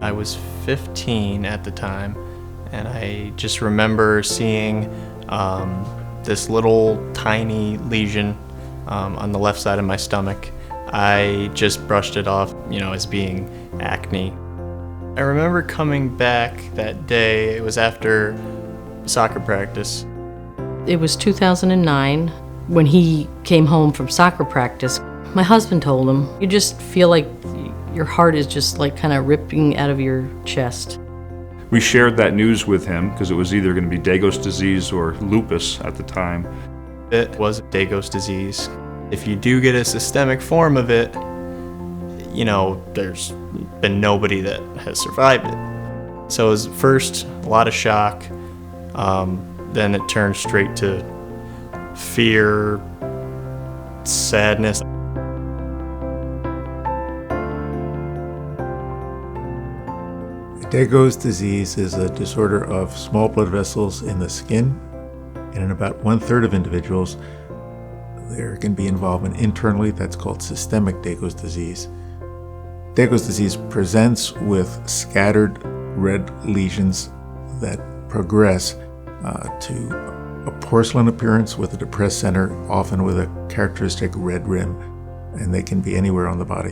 I was 15 at the time, and I just remember seeing this little tiny lesion on the left side of my stomach. I just brushed it off, as being acne. I remember coming back that day. It was after soccer practice. It was 2009 when he came home from soccer practice. My husband told him, you just feel like your heart is just like kind of ripping out of your chest. We shared that news with him because it was either going to be Degos disease or lupus at the time. It was Degos disease. If you do get a systemic form of it, there's been nobody that has survived it. So it was first a lot of shock, then it turned straight to fear, sadness. Degos disease is a disorder of small blood vessels in the skin, and in about 1/3 of individuals, there can be involvement internally. That's called systemic Degos disease. Degos disease presents with scattered red lesions that progress to a porcelain appearance with a depressed center, often with a characteristic red rim, and they can be anywhere on the body.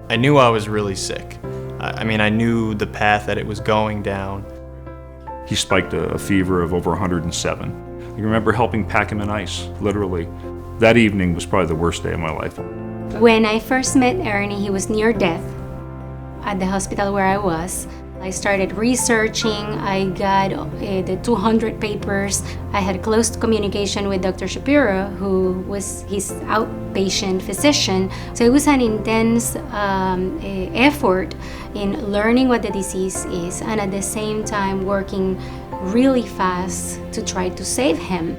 I knew I was really sick. I knew the path that it was going down. He spiked a fever of over 107. I remember helping pack him in ice, literally. That evening was probably the worst day of my life. When I first met Ernie, he was near death at the hospital where I was. I started researching. I got the 200 papers. I had close communication with Dr. Shapiro, who was his outpatient physician. So it was an intense effort in learning what the disease is, and at the same time working really fast to try to save him.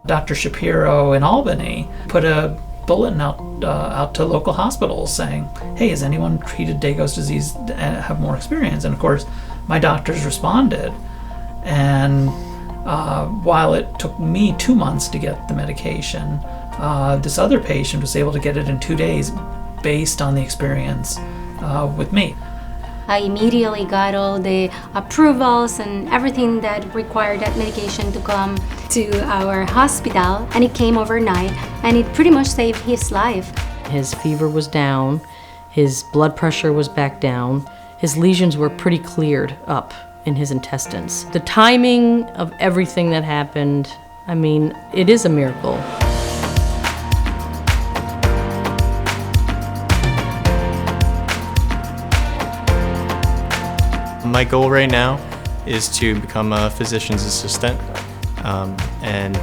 Dr. Shapiro in Albany put a bulletin out to local hospitals saying, hey, has anyone treated Degos disease and have more experience? And of course, my doctors responded. And while it took me 2 months to get the medication, this other patient was able to get it in 2 days based on the experience with me. I immediately got all the approvals and everything that required that medication to come to our hospital, and it came overnight, and it pretty much saved his life. His fever was down, his blood pressure was back down, his lesions were pretty cleared up in his intestines. The timing of everything that happened, it is a miracle. My goal right now is to become a physician's assistant, and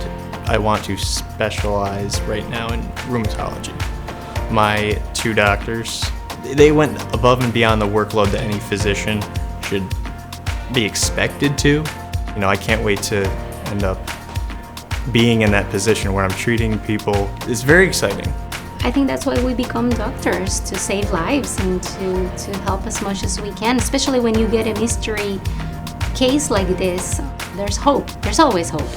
I want to specialize right now in rheumatology. My 2 doctors, they went above and beyond the workload that any physician should be expected to. I can't wait to end up being in that position where I'm treating people. It's very exciting. I think that's why we become doctors, to save lives and to help as much as we can, especially when you get a mystery case like this. There's hope. There's always hope.